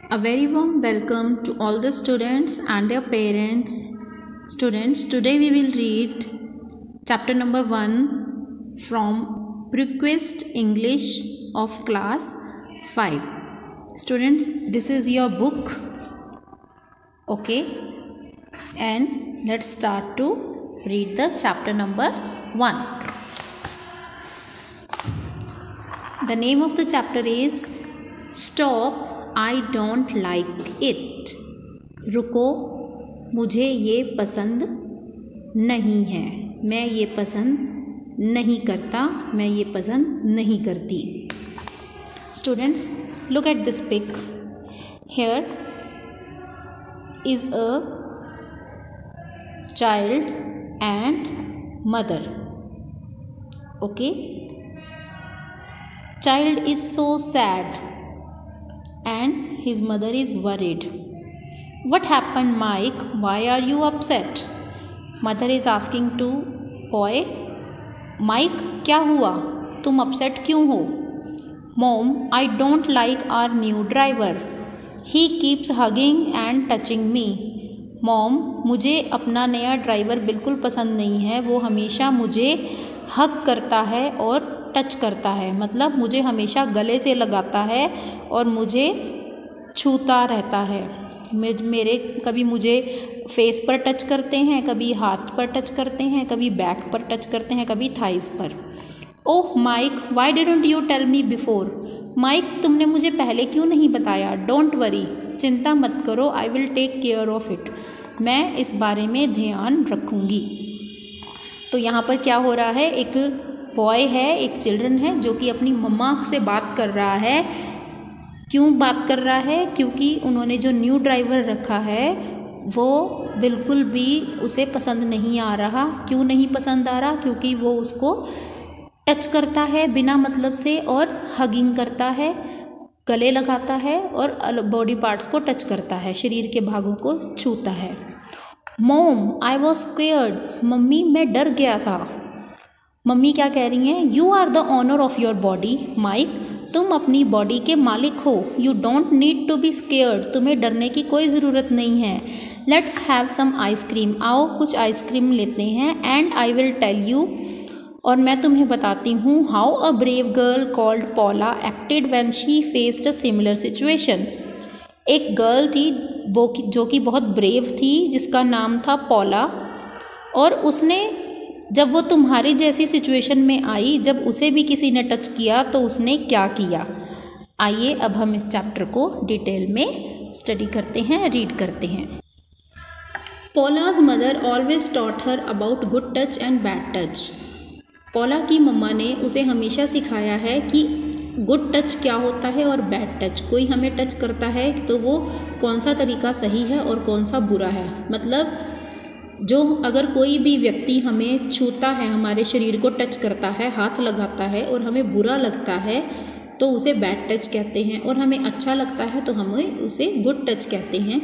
A very warm welcome to all the students and their parents. Students, today we will read chapter number 1 from Prequest English of class 5. Students, this is your book. Okay, and let's start to read the chapter number 1. The name of the chapter is Stop, I don't like it. रुको, मुझे ये पसंद नहीं है. मैं ये पसंद नहीं करता. मैं ये पसंद नहीं करती. Students, look at this pic. Here is a child and mother. Okay? Child is so sad and his mother is worried. What happened, Mike? Why are you upset? Mother is asking to boy, Mike, क्या हुआ? तुम upset क्यों हो? Mom, I don't like our new driver. He keeps hugging and touching me. Mom, मुझे अपना नया driver बिल्कुल पसंद नहीं है. वो हमेशा मुझे हग करता है और टच करता है. मतलब मुझे हमेशा गले से लगाता है और मुझे छूता रहता है. मेरे कभी मुझे फेस पर टच करते हैं, कभी हाथ पर टच करते हैं, कभी बैक पर टच करते हैं, कभी थाइस पर. Oh Mike, why didn't you tell me before? Mike, तुमने मुझे पहले क्यों नहीं बताया? डोंट वरी, चिंता मत करो. I will take care of it. मैं इस बारे में ध्यान रखूँगी. तो यहाँ पर क्या हो रहा है? एक बॉय है, एक चिल्ड्रन है जो कि अपनी मम्मा से बात कर रहा है. क्यों बात कर रहा है? क्योंकि उन्होंने जो न्यू ड्राइवर रखा है वो बिल्कुल भी उसे पसंद नहीं आ रहा. क्यों नहीं पसंद आ रहा? क्योंकि वो उसको टच करता है बिना मतलब से और हगिंग करता है, गले लगाता है और बॉडी पार्ट्स को टच करता है, शरीर के भागों को छूता है. Mom, I was scared. Mummy, मैं डर गया था. मम्मी क्या कह रही हैं? You are the owner of your body. Mike, तुम अपनी बॉडी के मालिक हो. You don't need to be scared. तुम्हें डरने की कोई ज़रूरत नहीं है. Let's have some ice cream. आओ कुछ आइसक्रीम लेते हैं. And I will tell you, और मैं तुम्हें बताती हूँ, how a brave girl called पॉला acted when she faced a similar situation. एक गर्ल थी जो कि बहुत ब्रेव थी, जिसका नाम था पॉला, और उसने जब वो तुम्हारी जैसी सिचुएशन में आई, जब उसे भी किसी ने टच किया तो उसने क्या किया. आइए अब हम इस चैप्टर को डिटेल में स्टडी करते हैं, रीड करते हैं. Paula's mother always taught her about good touch and bad touch. Paula की मम्मा ने उसे हमेशा सिखाया है कि गुड टच क्या होता है और बैड टच. कोई हमें टच करता है तो वो कौन सा तरीका सही है और कौन सा बुरा है. मतलब जो अगर कोई भी व्यक्ति हमें छूता है, हमारे शरीर को टच करता है, हाथ लगाता है और हमें बुरा लगता है तो उसे बैड टच कहते हैं, और हमें अच्छा लगता है तो हमें उसे गुड टच कहते हैं.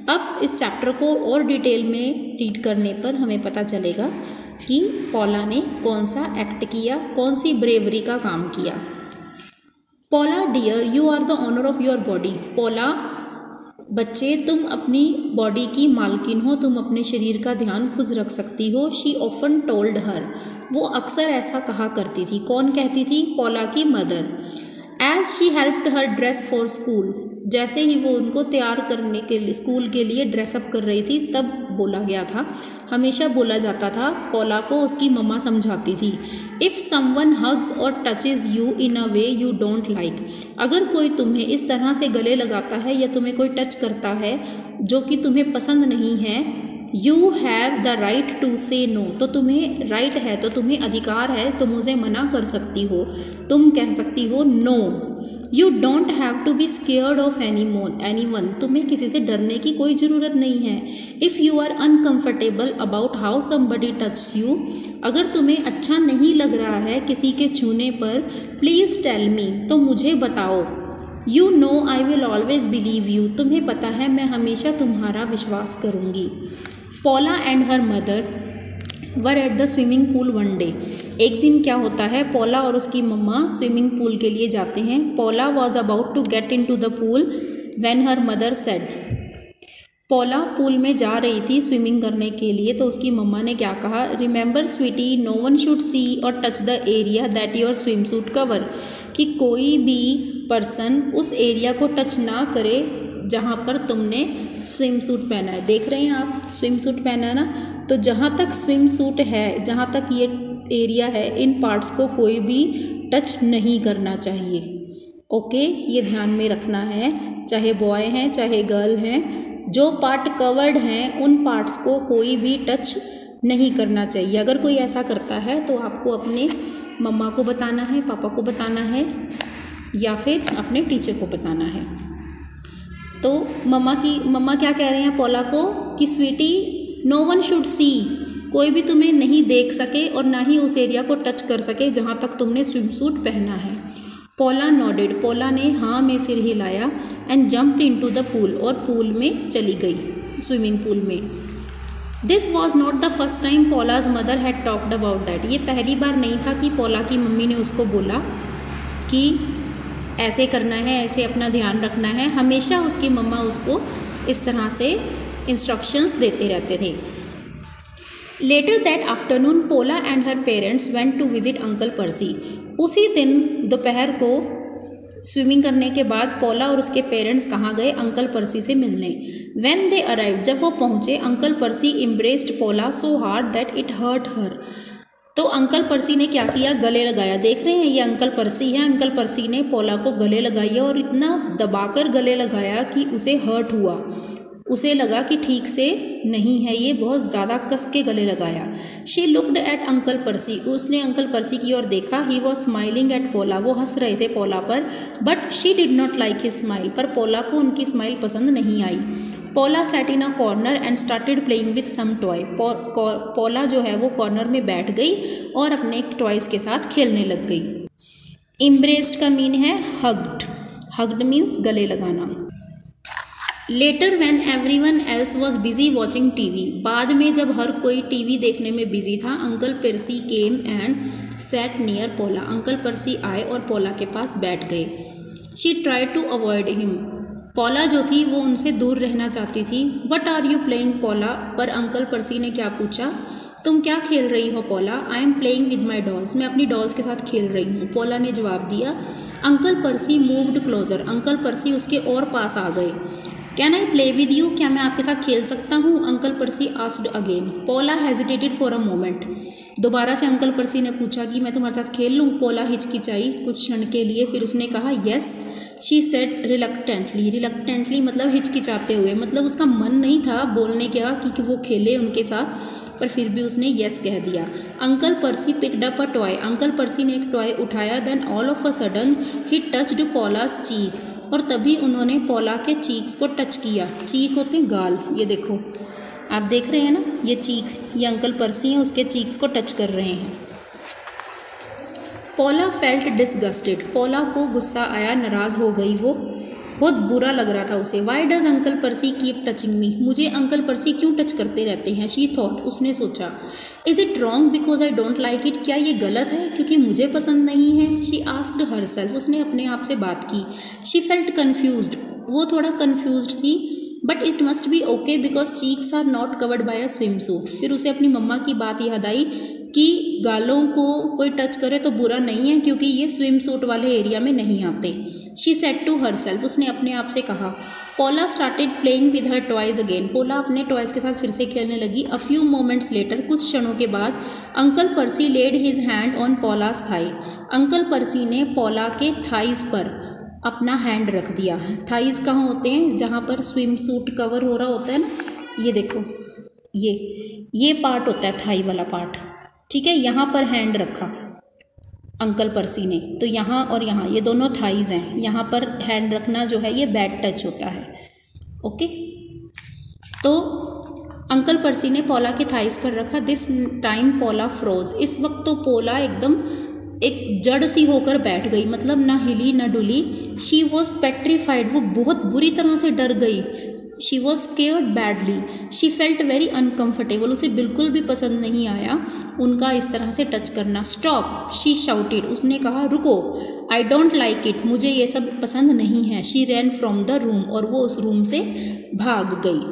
अब इस चैप्टर को और डिटेल में रीड करने पर हमें पता चलेगा कि पॉला ने कौन सा एक्ट किया, कौन सी ब्रेवरी का काम किया. Paula dear, you are the owner of your body. Paula बच्चे, तुम अपनी बॉडी की मालकिन हो, तुम अपने शरीर का ध्यान खुद रख सकती हो. She often told her. वो अक्सर ऐसा कहा करती थी. कौन कहती थी? पॉला की mother. As she helped her dress for school. जैसे ही वो उनको तैयार करने के लिए, स्कूल के लिए ड्रेसअप कर रही थी, तब बोला गया था, हमेशा बोला जाता था. पॉला को उसकी मम्मा समझाती थी. इफ़ समवन हग्स और touches you in a way you don't like. अगर कोई तुम्हें इस तरह से गले लगाता है या तुम्हें कोई टच करता है जो कि तुम्हें पसंद नहीं है, you have the right to say no. तो तुम्हें राइट है, तो तुम्हें अधिकार है, तुम उसे मना कर सकती हो. तुम कह सकती हो no. You don't have to be scared of anyone. तुम्हें किसी से डरने की कोई ज़रूरत नहीं है. If you are uncomfortable about how somebody touch you. अगर तुम्हें अच्छा नहीं लग रहा है किसी के छूने पर, प्लीज़ टेल मी. तो मुझे बताओ. You know I will always believe you. तुम्हें पता है मैं हमेशा तुम्हारा विश्वास करूँगी. पॉला and her mother were at the swimming pool one day. एक दिन क्या होता है, पॉला और उसकी मम्मा स्विमिंग पूल के लिए जाते हैं. Paula was about to get in to the pool when her mother said. Paula pool में जा रही थी स्विमिंग करने के लिए, तो उसकी मम्मा ने क्या कहा, remember sweetie, no one should see और touch the area that your swimsuit cover, कि कोई भी पर्सन उस एरिया को टच ना करे जहाँ पर तुमने स्विम सूट पहना है। देख रहे हैं आप, स्विम सूट पहना है ना, तो जहाँ तक स्विम सूट है, जहाँ तक ये एरिया है, इन पार्ट्स को कोई भी टच नहीं करना चाहिए। ओके, ये ध्यान में रखना है, चाहे बॉय हैं चाहे गर्ल हैं, जो पार्ट कवर्ड हैं उन पार्ट्स को कोई भी टच नहीं करना चाहिए। अगर कोई ऐसा करता है तो आपको अपने मम्मा को बताना है, पापा को बताना है, या फिर अपने टीचर को बताना है। तो मम्मा क्या कह रहे हैं पोला को कि sweetie, no one should see, कोई भी तुम्हें नहीं देख सके और ना ही उस एरिया को टच कर सके जहाँ तक तुमने स्विम सूट पहना है। पोला नोडेड, पोला ने हाँ में सिर हिलाया, and jumped into the pool, और पूल में चली गई, स्विमिंग पूल में। This was not the first time Paula's mother had talked about that, ये पहली बार नहीं था कि पोला की मम्मी ने उसको बोला कि ऐसे करना है, ऐसे अपना ध्यान रखना है। हमेशा उसकी मम्मा उसको इस तरह से इंस्ट्रक्शंस देते रहते थे। Later that afternoon Paula and her parents went to visit uncle Percy. उसी दिन दोपहर को स्विमिंग करने के बाद पोला और उसके पेरेंट्स कहाँ गए, अंकल पर्सी से मिलने। व्हेन दे अराइव्ड, जब वो पहुँचे, uncle Percy embraced Paula so hard that it hurt her. तो अंकल पर्सी ने क्या किया, गले लगाया। देख रहे हैं, ये अंकल पर्सी है, अंकल पर्सी ने पोला को गले लगाया और इतना दबाकर गले लगाया कि उसे हर्ट हुआ, उसे लगा कि ठीक से नहीं है, ये बहुत ज़्यादा कस के गले लगाया। She looked at uncle Percy, उसने अंकल पर्सी की ओर देखा। He was smiling at Paula, वो हंस रहे थे पोला पर, but she did not like his smile, पर पोला को उनकी स्माइल पसंद नहीं आई। Paula sat in a corner and started playing with some toy. Paula जो है वो कॉर्नर में बैठ गई और अपने टॉयज़ के साथ खेलने लग गई। एम्ब्रेस्ड का मीन है हग्ड, हग्ड मीन्स गले लगाना। Letter when everyone else was busy watching TV, बाद में जब हर कोई टीवी देखने में बिजी था, uncle Percy came and sat near Paula, uncle Percy आए और पोला के पास बैठ गए। She tried to avoid him, Paula जो थी वो उनसे दूर रहना चाहती थी। What are you playing Paula, पर अंकल पर्सी ने क्या पूछा, तुम क्या खेल रही हो Paula. I am playing with my dolls, मैं अपनी डॉल्स के साथ खेल रही हूँ, पोला ने जवाब दिया। अंकल पर्सी मूव्ड क्लोजर, अंकल पर्सी उसके और पास आ गए। Can I play with you, क्या मैं आपके साथ खेल सकता हूँ, uncle pursed asked again. Pola hesitated for a moment, दोबारा से अंकल पर्सी ने पूछा कि मैं तुम्हारे साथ खेल लूँ। पोला हिचकिचाई कुछ क्षण के लिए, फिर उसने कहा yes. She said reluctantly, reluctantly मतलब हिचकिचाते हुए, मतलब उसका मन नहीं था बोलने का कि वो खेले उनके साथ, पर फिर भी उसने येस कह दिया। Uncle Percy picked up a toy, uncle Percy ने एक टॉय उठाया। Then all of a sudden he touched Paula's cheek, और तभी उन्होंने पोला के चीक्स को टच किया। चीक होते हैं गाल, ये देखो आप देख रहे हैं ना, ये चीक्स, ये अंकल पर्सी हैं, उसके चीक्स को टच कर रहे हैं। पोला फेल्ट डिसगस्टेड, पोला को गुस्सा आया, नाराज़ हो गई, वो बहुत बुरा लग रहा था उसे। Why does uncle pursed keep touching मी, मुझे अंकल पर्सी क्यों टच करते रहते हैं। शी थॉट, उसने सोचा। Is it wrong because I don't like it, क्या ये गलत है क्योंकि मुझे पसंद नहीं है। शी आस्क्ड हरसेल्फ, उसने अपने आप से बात की। शी फेल्ट कन्फ्यूज्ड, वो थोड़ा कन्फ्यूज्ड थी। But it must be okay because cheeks are not covered by a swim suit. फिर उसे अपनी मम्मा की बात याद आई कि गालों को कोई टच करे तो बुरा नहीं है क्योंकि ये स्विम सूट वाले एरिया में नहीं आते। शी सेड टू हरसेल्फ, उसने अपने आप से कहा। Paula started playing with her toys again, Paula अपने टॉयज़ के साथ फिर से खेलने लगी। अ फ्यू मोमेंट्स लेटर, कुछ क्षणों के बाद, uncle Percy laid his hand on Paula's thigh, uncle Percy ने पोला के थाइज़ पर अपना हैंड रख दिया। थाइज़ कहाँ होते हैं, जहाँ पर स्विम सूट कवर हो रहा होता है ना, ये देखो, ये पार्ट होता है थाई वाला पार्ट, ठीक है। यहाँ पर हैंड रखा अंकल पर्सी ने, तो यहाँ और यहाँ ये दोनों थाइज़ हैं, यहाँ पर हैंड रखना जो है ये बैड टच होता है। ओके, तो अंकल पर्सी ने पोला के थाइज़ पर रखा। दिस टाइम पोला फ्रोज, इस वक्त तो पोला एकदम एक जड़ सी होकर बैठ गई, मतलब ना हिली ना डुली। शी वॉज पेट्रीफाइड, वो बहुत बुरी तरह से डर गई। She was scared badly, she felt very uncomfortable, उसे बिल्कुल भी पसंद नहीं आया उनका इस तरह से टच करना। स्टॉप, शी शाउटेड, उसने कहा रुको। आई डोंट लाइक इट, मुझे ये सब पसंद नहीं है। She ran from the room, और वो उस रूम से भाग गई।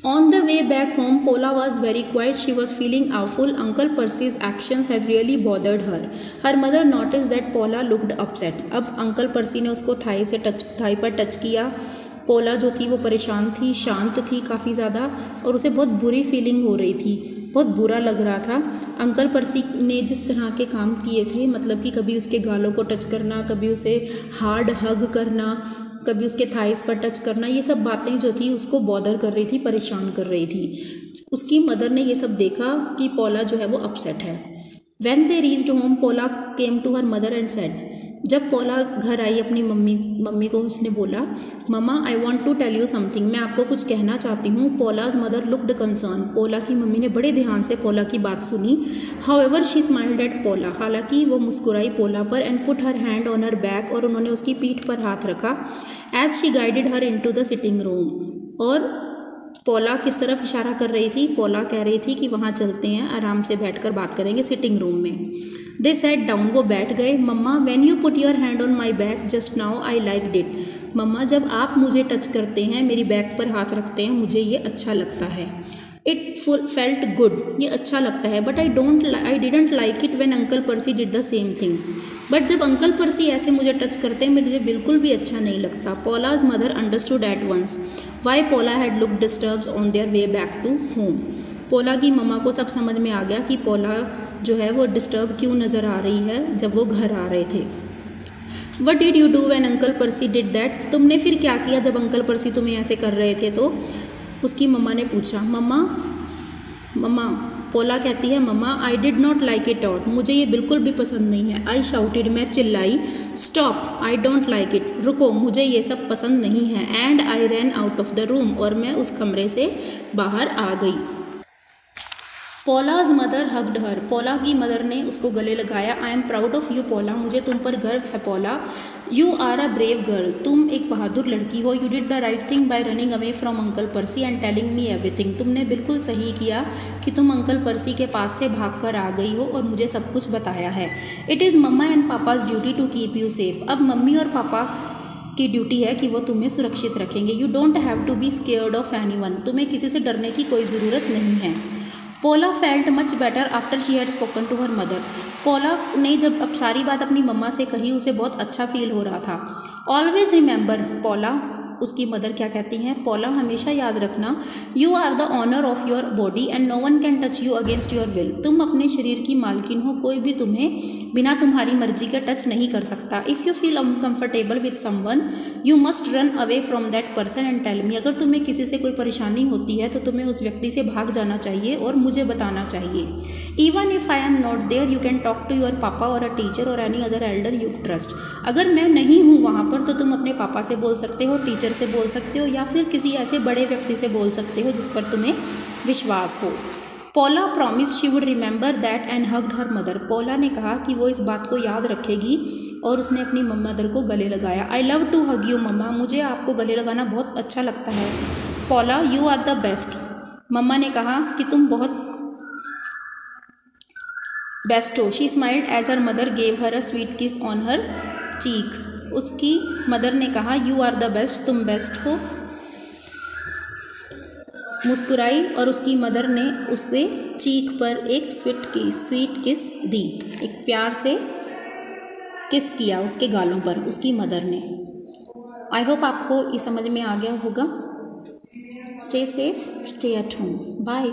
On the way back home, Paula was very quiet. She was feeling awful. Uncle Percy's actions had really bothered her. Her mother noticed that Paula looked upset. अब uncle Percy ने उसको Thai पर touch किया। पोला जो थी वो परेशान थी, शांत थी काफ़ी ज़्यादा, और उसे बहुत बुरी फीलिंग हो रही थी, बहुत बुरा लग रहा था। अंकल पर्सी ने जिस तरह के काम किए थे, मतलब कि कभी उसके गालों को टच करना, कभी उसे हार्ड हग करना, कभी उसके थाइस पर टच करना, ये सब बातें जो थी उसको बॉदर कर रही थी, परेशान कर रही थी। उसकी मदर ने ये सब देखा कि पोला जो है वो अपसेट है। When they reached home, Paula came to her mother and said, जब पोला घर आई अपनी मम्मी को उसने बोला, mamma I want to tell you something, मैं आपको कुछ कहना चाहती हूँ। Paula's mother looked concerned, Paula की मम्मी ने बड़े ध्यान से पोला की बात सुनी। However she smiled at Paula, हालांकि वो मुस्कुराई पोला पर, and put her hand on her back, और उन्होंने उसकी पीठ पर हाथ रखा। As she guided her into the sitting room, और पोला किस तरफ इशारा कर रही थी? पोला कह रही थी कि वहाँ चलते हैं, आराम से बैठकर बात करेंगे सिटिंग रूम में। दे सेट डाउन, वो बैठ गए। Mamma when you put your hand on my back just now I liked it, mamma जब आप मुझे टच करते हैं, मेरी बैक पर हाथ रखते हैं, मुझे ये अच्छा लगता है। इट फेल्ट गुड, ये अच्छा लगता है। But I didn't like it when uncle pursed did the same thing, but जब अंकल पर्सी ऐसे मुझे टच करते हैं, मुझे बिल्कुल भी अच्छा नहीं लगता। Paula's mother understood at once why Paula had look disturbed on their way back to home, Paula की मम्मा को सब समझ में आ गया कि पोला जो है वो डिस्टर्ब क्यों नज़र आ रही है जब वो घर आ रहे थे। What did you do when uncle pursed did that, तुमने फिर क्या किया जब अंकल पर्सी तुम्हें ऐसे कर रहे थे? तो उसकी मम्मा ने पूछा। मम्मा पोला कहती है, mamma I did not like it out, मुझे ये बिल्कुल भी पसंद नहीं है। आई शाउटेड, मैं चिल्लाई। Stop, I don't like it, रुको, मुझे ये सब पसंद नहीं है। And I ran out of the room, और मैं उस कमरे से बाहर आ गई। पोलाज मदर हग्ड हर, पोला की मदर ने उसको गले लगाया। I am proud of you Paula, मुझे तुम पर गर्व है Paula. You are a brave girl, तुम एक बहादुर लड़की हो। You did the right thing by running away from uncle Percy and telling me everything, तुमने बिल्कुल सही किया कि तुम अंकल पर्सी के पास से भाग कर आ गई हो और मुझे सब कुछ बताया है। It is mamma and papa's duty to keep you safe, अब मम्मी और पापा की ड्यूटी है कि वो तुम्हें सुरक्षित रखेंगे। You don't have to be scared of anyone, तुम्हें किसी से डरने की कोई ज़रूरत नहीं है। Paula felt much better after she had spoken to her mother, Paula ने जब अब सारी बात अपनी मम्मा से कही, उसे बहुत अच्छा फील हो रहा था। ऑलवेज रिमेंबर पोला, उसकी मदर क्या कहती हैं? पोला हमेशा याद रखना, you are the owner of your body and no one can touch you against your will, तुम अपने शरीर की मालकिन हो, कोई भी तुम्हें बिना तुम्हारी मर्जी के टच नहीं कर सकता। If you feel uncomfortable with someone you must run away from that person and tell me, अगर तुम्हें किसी से कोई परेशानी होती है तो तुम्हें उस व्यक्ति से भाग जाना चाहिए और मुझे बताना चाहिए। Even if I am not there you can talk to your papa और अ टीचर और any other elder you trust, अगर मैं नहीं हूँ वहाँ पर तो तुम अपने पापा से बोल सकते हो, टीचर से बोल सकते हो, या फिर किसी ऐसे बड़े व्यक्ति से बोल सकते हो जिस पर तुम्हें विश्वास हो। Paula promise she would remember that and hugged her mother, Paula ने कहा कि वो इस बात को याद रखेगी और उसने अपनी मदर को गले लगाया। I love to hug you mamma, मुझे आपको गले लगाना बहुत अच्छा लगता है। Paula you are the best, mamma ने कहा कि तुम बहुत बेस्ट हो। She smiled as her mother gave her a sweet kiss on her cheek, उसकी मदर ने कहा यू आर द बेस्ट, तुम बेस्ट हो, मुस्कुराई, और उसकी मदर ने उसे चीक पर एक स्वीट किस दी, एक प्यार से किस किया उसके गालों पर उसकी मदर ने। आई होप आपको ये समझ में आ गया होगा। Stay safe, stay at home, bye.